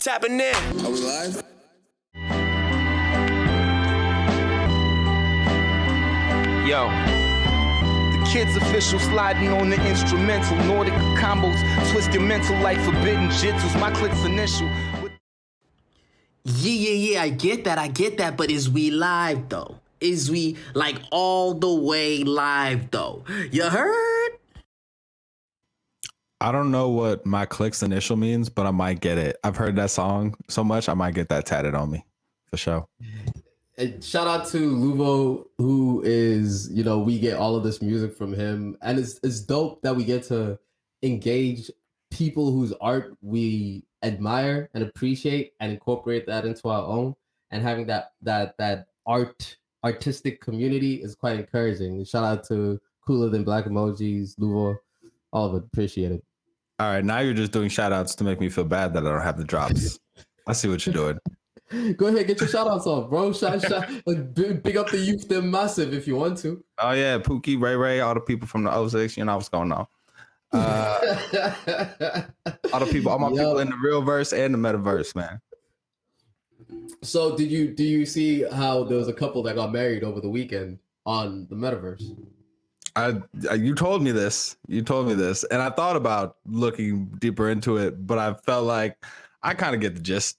Tapping in. Are we live? Yo. The Kids Official sliding on the instrumental. Nordic combos, twist your mental like forbidden jitsus. My click's initial. Yeah, I get that, but is we live though? Is we like all the way live though? You heard? I don't know what my clicks initial means, but I might get it. I've heard that song so much, I might get that tatted on me for sure. And shout out to Luvo, who is, we get all of this music from him. And it's dope that we get to engage people whose art we admire and appreciate and incorporate that into our own. And having that artistic community is quite encouraging. And shout out to Cooler Than Black Emojis, Luvo, all of it. Appreciate it. All right, now you're just doing shout outs to make me feel bad that I don't have the drops. I see what you're doing. Go ahead, get your shout outs off, bro. Big up the youth, they're massive if you want to. Oh yeah, Pookie, Ray, all the people from the 06, you know what's going on. All the people, all my people in the real verse and the metaverse, man. So do you see how there was a couple that got married over the weekend on the metaverse? You told me this, and I thought about looking deeper into it, but I felt like I kind of get the gist.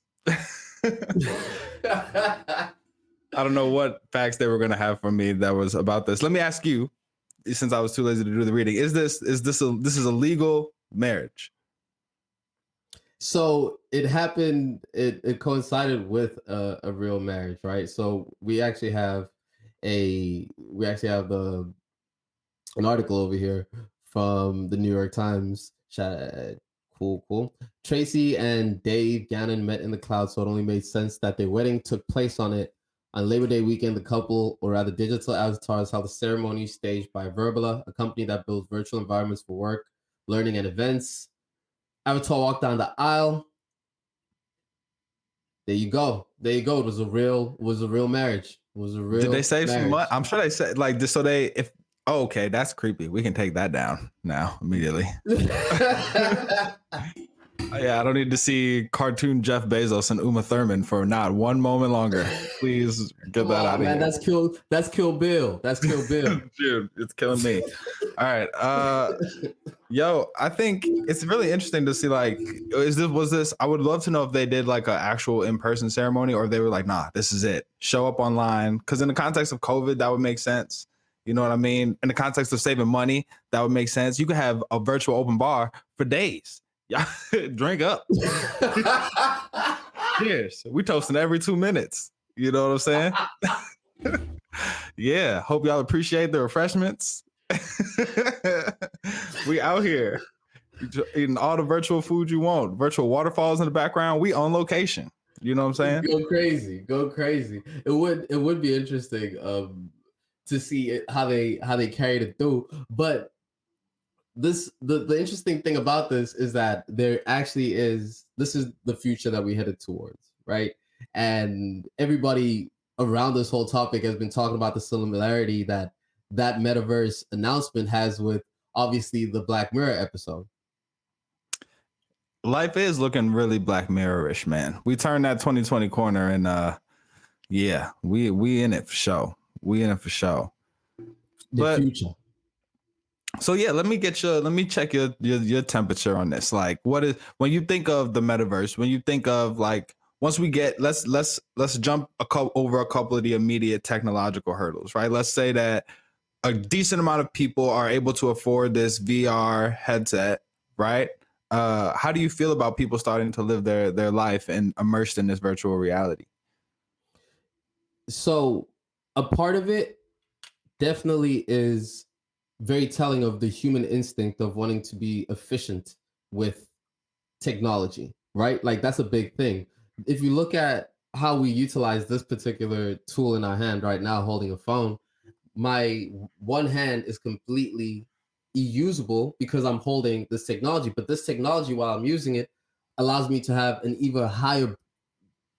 I don't know what facts they were going to have for me that was about this. Let me ask you, since I was too lazy to do the reading, is this a legal marriage? So it happened. It coincided with a real marriage, right? So we actually have an article over here from the New York Times. Cool. Tracy and Dave Gannon met in the cloud, so it only made sense that their wedding took place on Labor Day weekend. The couple, or rather digital avatars, held a ceremony staged by Verbala, a company that builds virtual environments for work, learning, and events. Avatar walked down the aisle. There you go. It was a real marriage. Did they save some money? I'm sure they said like this. So oh, okay, that's creepy. We can take that down now immediately. Yeah, I don't need to see cartoon Jeff Bezos and Uma Thurman for not one moment longer. Please get that out of here. That's Kill Bill. That's Kill Bill. Dude, it's killing me. All right. Yo, I think it's really interesting to see, like, was this, I would love to know if they did like an actual in-person ceremony, or they were like, nah, this is it. Show up online. Because in the context of COVID, that would make sense. You know what I mean? In the context of saving money, that would make sense. You could have a virtual open bar for days. Yeah, drink up. Cheers. We toasting every 2 minutes. You know what I'm saying? Yeah. Hope y'all appreciate the refreshments. We out here eating all the virtual food you want. Virtual waterfalls in the background. We on location. You know what I'm saying? Go crazy. It would be interesting to see how they carried it through. But the interesting thing about this is that this is the future that we headed towards, right? And everybody around this whole topic has been talking about the similarity that MetaVerse announcement has with obviously the Black Mirror episode. Life is looking really Black Mirror-ish, man. We turned that 2020 corner, and yeah, we in it for sure. The future. So yeah, let me check your temperature on this. Like, when you think of the metaverse, when you think of like, once we get, let's jump over a couple of the immediate technological hurdles, right? Let's say that a decent amount of people are able to afford this VR headset, right? How do you feel about people starting to live their life and immersed in this virtual reality? So a part of it definitely is very telling of the human instinct of wanting to be efficient with technology, right? Like, that's a big thing. If you look at how we utilize this particular tool in our hand right now, holding a phone, my one hand is completely usable because I'm holding this technology. But this technology, while I'm using it, allows me to have an even higher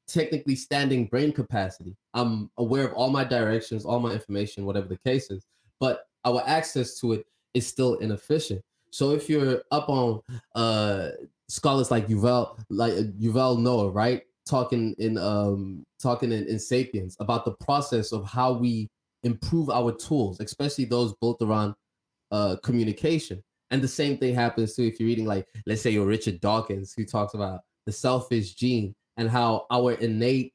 technically standing brain capacity. I'm aware of all my directions, all my information, whatever the case is, but our access to it is still inefficient. So if you're up on scholars like Yuval Noah, right? Talking in Sapiens about the process of how we improve our tools, especially those built around communication. And the same thing happens too if you're reading, like, let's say you're Richard Dawkins, who talks about the selfish gene and how our innate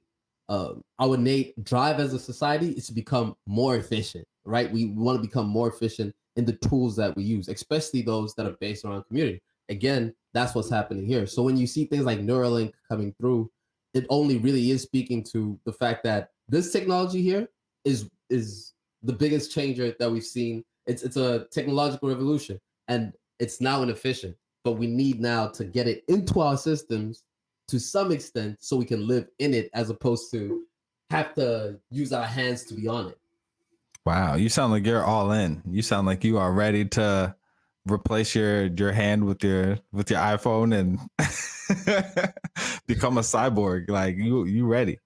drive as a society is to become more efficient, right? We want to become more efficient in the tools that we use, especially those that are based around community. Again, that's what's happening here. So when you see things like Neuralink coming through, it only really is speaking to the fact that this technology here is the biggest changer that we've seen. It's a technological revolution, and it's now inefficient. But we need now to get it into our systems to some extent so we can live in it, as opposed to have to use our hands to be on it. Wow, you sound like you're all in. You sound like you are ready to replace your hand with your iPhone and become a cyborg. Like you ready.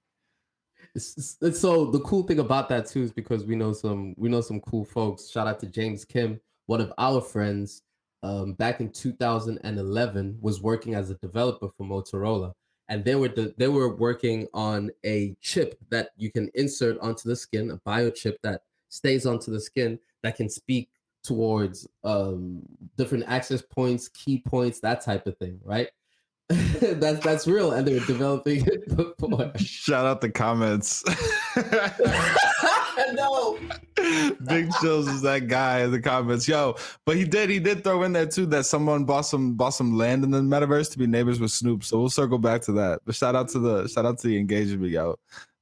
So the cool thing about that too is because we know some cool folks. Shout out to James Kim, one of our friends, back in 2011 was working as a developer for Motorola, and they were working on a chip that you can insert onto the skin, a biochip that stays onto the skin that can speak towards different access points, key points, that type of thing, right? that's real, and they were developing it before. Shout out the comments. No. Big Chills is that guy in the comments. Yo, but he did throw in there too that someone bought some land in the metaverse to be neighbors with Snoop. So we'll circle back to that. But shout out to the engagement, yo.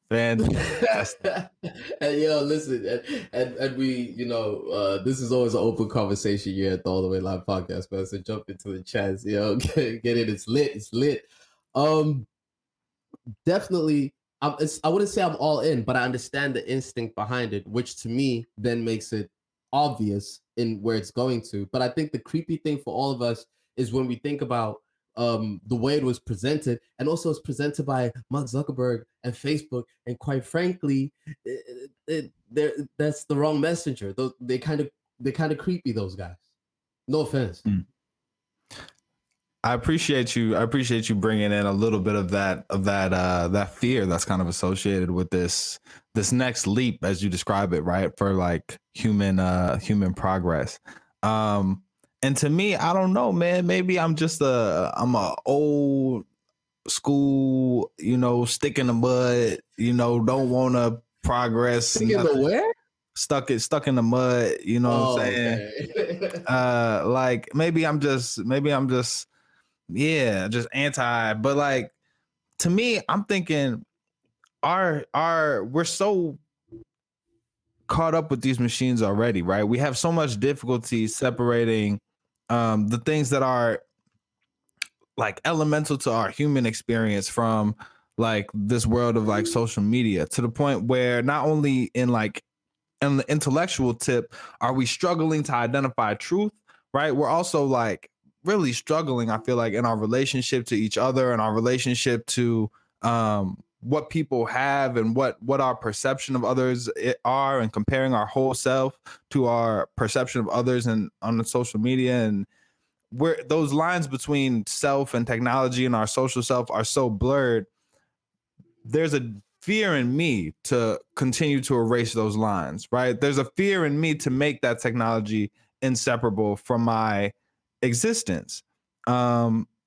Fantastic. And listen, and we, this is always an open conversation here at the All the Way Live podcast, man. So jump into the chats, get it. It's lit. Definitely. I wouldn't say I'm all in, but I understand the instinct behind it, which to me then makes it obvious in where it's going to. But I think the creepy thing for all of us is when we think about the way it was presented, and also it's presented by Mark Zuckerberg and Facebook, and quite frankly, that's the wrong messenger. They're kind of creepy, those guys. No offense. I appreciate you bringing in a little bit of that fear that's kind of associated with this next leap, as you describe it, right? For like human progress. And to me, I don't know, man. Maybe I'm a old school, stick in the mud, don't want to progress. Stick in the where? Stuck in the mud, what I'm saying? Okay. Like maybe I'm just anti, but like to me, I'm thinking we're so caught up with these machines already, right? We have so much difficulty separating the things that are like elemental to our human experience from like this world of like social media, to the point where not only in the intellectual tip are we struggling to identify truth, right? We're also like really struggling, I feel like, in our relationship to each other and our relationship to what people have and what our perception of others are, and comparing our whole self to our perception of others and on the social media. And where those lines between self and technology and our social self are so blurred, there's a fear in me to continue to erase those lines, right? There's a fear in me to make that technology inseparable from my existence.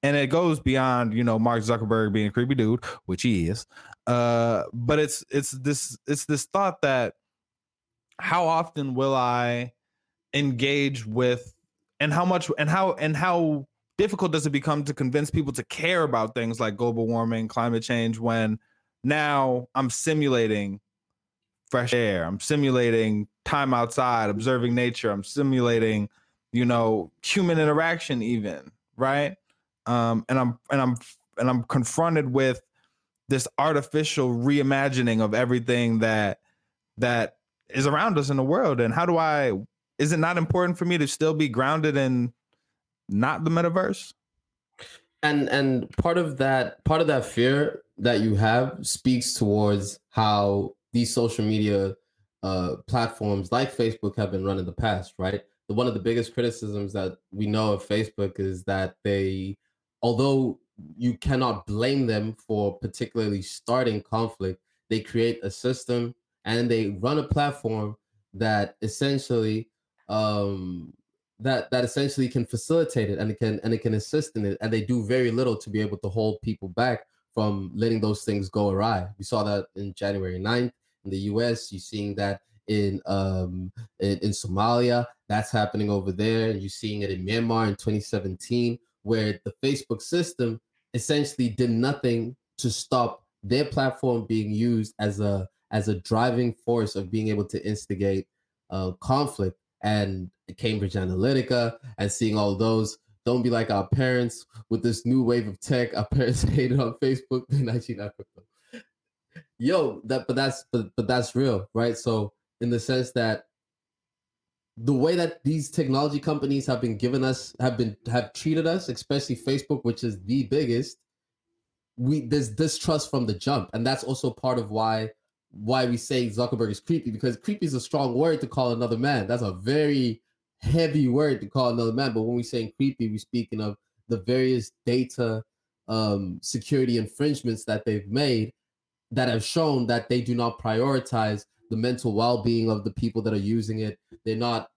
And it goes beyond, Mark Zuckerberg being a creepy dude, which he is. But it's this thought that how often will I engage with, and how difficult does it become to convince people to care about things like global warming, climate change, when now I'm simulating fresh air, I'm simulating time outside, observing nature, I'm simulating, human interaction even, right? And I'm confronted with this artificial reimagining of everything that is around us in the world. And is it not important for me to still be grounded in not the metaverse? And part of that fear that you have speaks towards how these social media platforms like Facebook have been run in the past, right? One of the biggest criticisms that we know of Facebook is that they although you cannot blame them for particularly starting conflict, they create a system and they run a platform that essentially um that essentially can facilitate it, and it can assist in it, and they do very little to be able to hold people back from letting those things go awry. We saw that in January 9th in the US. You're seeing that in Somalia. That's happening over there. And you're seeing it in Myanmar in 2017, where the Facebook system essentially did nothing to stop their platform being used as a driving force of being able to instigate conflict. And Cambridge Analytica and seeing all those. Don't be like our parents with this new wave of tech. Our parents hated on Facebook. They're actually not crypto. Yo, but that's real, right? So in the sense that the way that these technology companies have been given us have treated us, especially Facebook, which is the biggest, there's distrust from the jump. And that's also part of why we say Zuckerberg is creepy, because creepy is a strong word to call another man. That's a very heavy word to call another man. But when we say creepy, we're speaking of the various data security infringements that they've made that have shown that they do not prioritize the mental well-being of the people that are using it. They're not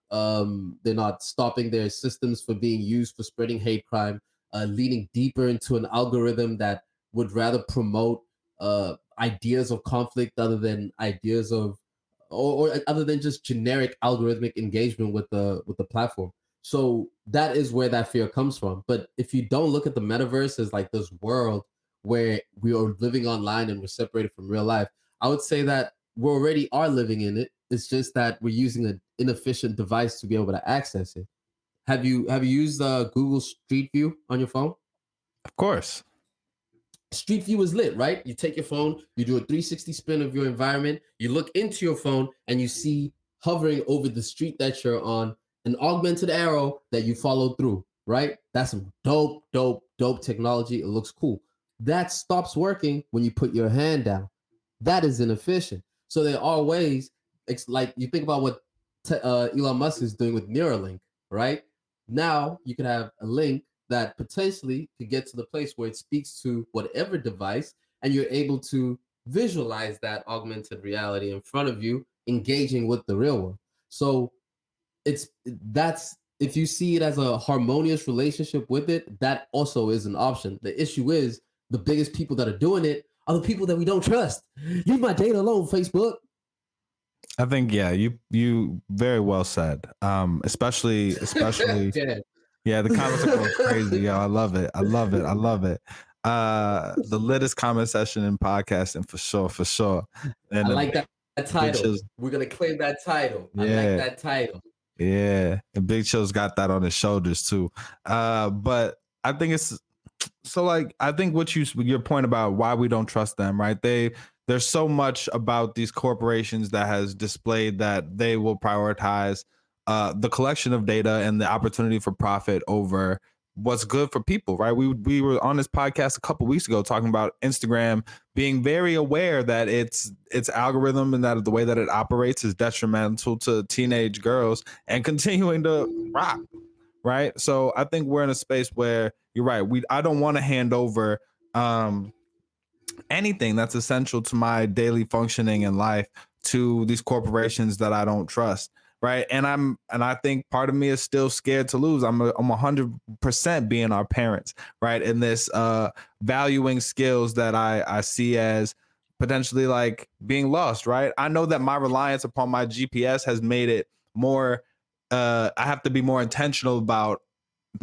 stopping their systems for being used for spreading hate crime, leaning deeper into an algorithm that would rather promote ideas of conflict other than ideas of or other than just generic algorithmic engagement with the platform. So that is where that fear comes from. But if you don't look at the metaverse as like this world where we are living online and we're separated from real life, I would say that we already are living in it. It's just that we're using an inefficient device to be able to access it. Have you used Google Street View on your phone? Of course. Street View is lit, right? You take your phone, you do a 360 spin of your environment, you look into your phone, and you see hovering over the street that you're on an augmented arrow that you follow through, right? That's some dope technology. It looks cool. That stops working when you put your hand down. That is inefficient. So there are ways, like you think about what Elon Musk is doing with Neuralink, right? Now you can have a link that potentially could get to the place where it speaks to whatever device, and you're able to visualize that augmented reality in front of you, engaging with the real world. So that's if you see it as a harmonious relationship with it, that also is an option. The issue is the biggest people that are doing it are the people that we don't trust. Leave my data alone, Facebook. I think you very well said. Especially yeah, the comments are going crazy, yo. I love it. The littest comment session in podcasting for sure. And I like that title. We're gonna claim that title. Yeah. I like that title. Yeah, and Big Chill's got that on his shoulders too. But I think it's so like I think your point about why we don't trust them, right? There's so much about these corporations that has displayed that they will prioritize the collection of data and the opportunity for profit over what's good for people, right? We were on this podcast a couple weeks ago talking about Instagram being very aware that its algorithm and that the way that it operates is detrimental to teenage girls and continuing to rock, right? So I think we're in a space where you're right. I don't want to hand over anything that's essential to my daily functioning in life to these corporations that I don't trust. Right. And I think part of me is still scared to lose. I'm 100% being our parents. Right. In this valuing skills that I see as potentially like being lost. Right. I know that my reliance upon my GPS has made it more. I have to be more intentional about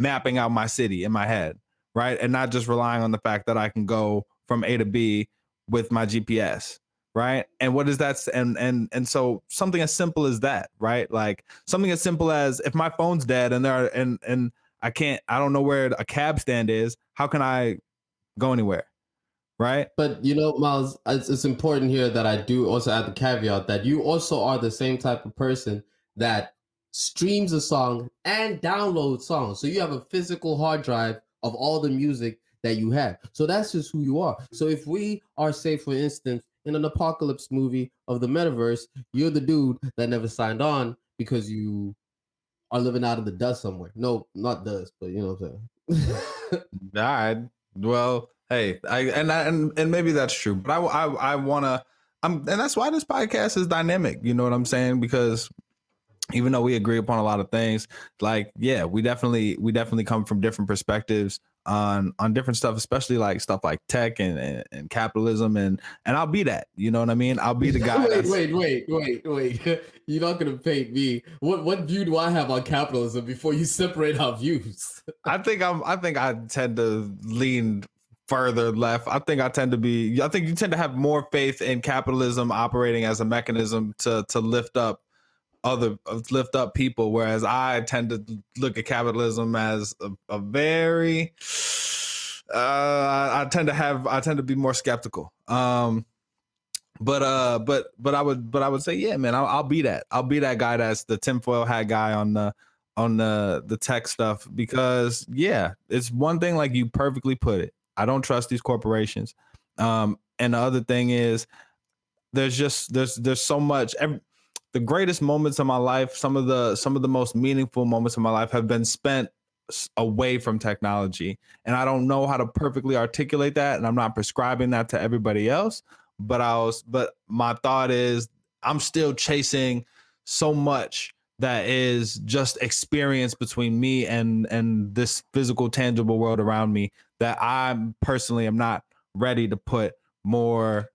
mapping out my city in my head. Right. And not just relying on the fact that I can go from A to B with my GPS. Right. And what is that? And so something as simple as that, right? Like something as simple as if my phone's dead and I don't know where a cab stand is. How can I go anywhere? Right. But Miles, it's important here that I do also add the caveat that you also are the same type of person that streams a song and downloads songs. So you have a physical hard drive of all the music that you have. So that's just who you are. So if we are, say, for instance, in an apocalypse movie of the metaverse, you're the dude that never signed on because you are living out of the dust somewhere. No, not dust, but you know what I'm saying. All right. Well, hey, and maybe that's true, but I wanna. And that's why this podcast is dynamic. You know what I'm saying? Because even though we agree upon a lot of things, like yeah, we definitely come from different perspectives on different stuff, especially like stuff like tech and capitalism and I'll be that. You know what I mean? I'll be the guy. Wait. You're not gonna paint me. What view do I have on capitalism before you separate our views? I think I tend to lean further left. I think you tend to have more faith in capitalism operating as a mechanism to lift up people, whereas I tend to look at capitalism as a very I tend to be more skeptical. But I would say, yeah, man, I'll be that. I'll be that guy that's the tinfoil hat guy on the tech stuff, because yeah, it's one thing, like you perfectly put it. I don't trust these corporations. And the other thing is there's so much. The greatest moments of my life, some of the most meaningful moments of my life have been spent away from technology, and I don't know how to perfectly articulate that, and I'm not prescribing that to everybody else, but my thought is I'm still chasing so much that is just experience between me and this physical tangible world around me, that I personally am not ready to put more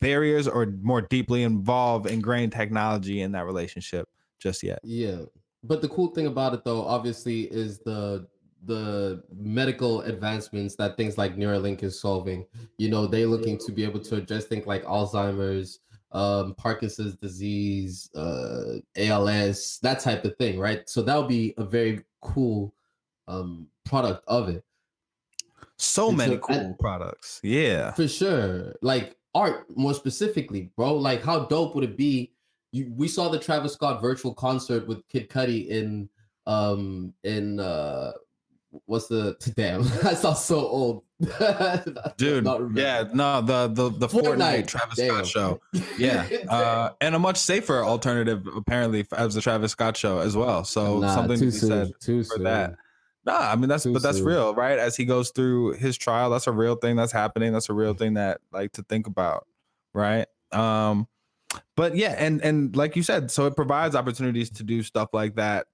barriers or more deeply ingrained technology in that relationship just yet. Yeah, but the cool thing about it, though, obviously, is the medical advancements that things like Neuralink is solving. You know, they're looking to be able to address things like Alzheimer's, Parkinson's disease, ALS, that type of thing, right? So that would be a very cool product of it. So And many so, cool products. Yeah. for sure, like art more specifically, bro. Like, how dope would it be? We saw the Travis Scott virtual concert with Kid Cudi in what's the damn? I sound so old. Dude, yeah, no, the Fortnite Fortnite. Travis Damn. Scott show. Yeah. And a much safer alternative apparently as the Travis Scott show as well. So Nah, something to too be soon. said Too for soon. that. No, I mean that's Too that's soon. real, right? As he goes through his trial, that's a real thing that's happening. That's a real thing that like to think about, right? But yeah, and like you said, so it provides opportunities to do stuff like that,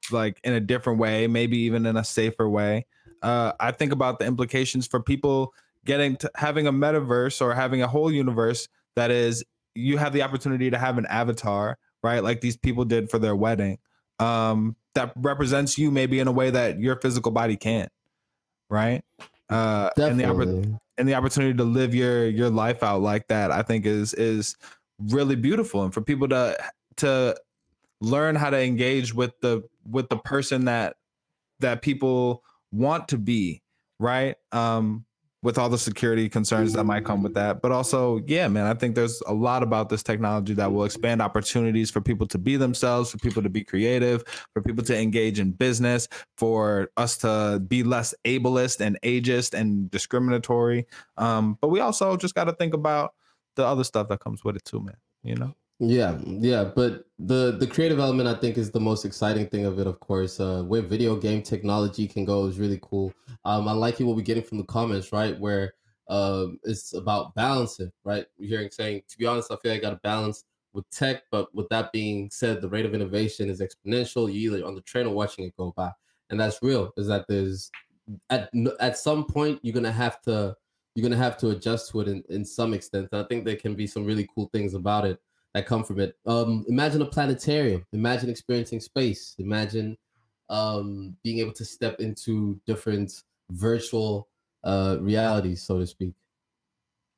like in a different way, maybe even in a safer way. I think about the implications for people getting to having a metaverse or having a whole universe that is, you have the opportunity to have an avatar, right? Like these people did for their wedding, that represents you maybe in a way that your physical body can't, right? Definitely. And the opportunity to live your life out like that, I think is really beautiful. And for people to learn how to engage with the person that people want to be, right? With all the security concerns that might come with that. But also, yeah, man, I think there's a lot about this technology that will expand opportunities for people to be themselves, for people to be creative, for people to engage in business, for us to be less ableist and ageist and discriminatory. But we also just got to think about the other stuff that comes with it too, man. You know? Yeah, but the creative element, I think, is the most exciting thing of it. Of course, where video game technology can go is really cool. I like what we're getting from the comments, right? Where it's about balancing, right? We're hearing saying, to be honest, I feel like I got to balance with tech, but with that being said, the rate of innovation is exponential. You either on the train or watching it go by, and that's real. Is that there's at some point you're gonna have to adjust to it in some extent. And I think there can be some really cool things about it that come from it. Imagine a planetarium. Imagine experiencing space. Imagine being able to step into different virtual realities, so to speak.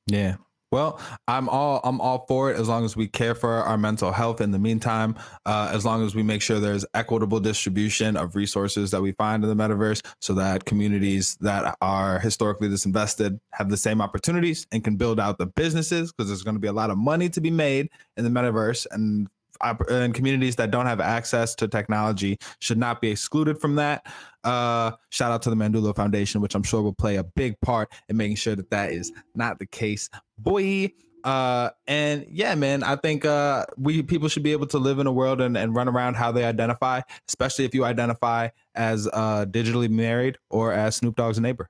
Yeah. Well, I'm all for it as long as we care for our mental health in the meantime, as long as we make sure there's equitable distribution of resources that we find in the metaverse so that communities that are historically disinvested have the same opportunities and can build out the businesses, because there's going to be a lot of money to be made in the metaverse, and communities that don't have access to technology should not be excluded from that. Shout out to the Mandulo Foundation, which I'm sure will play a big part in making sure that that is not the case. Boy, And yeah, man, I think people should be able to live in a world and run around how they identify, especially if you identify as digitally married or as Snoop Dogg's neighbor.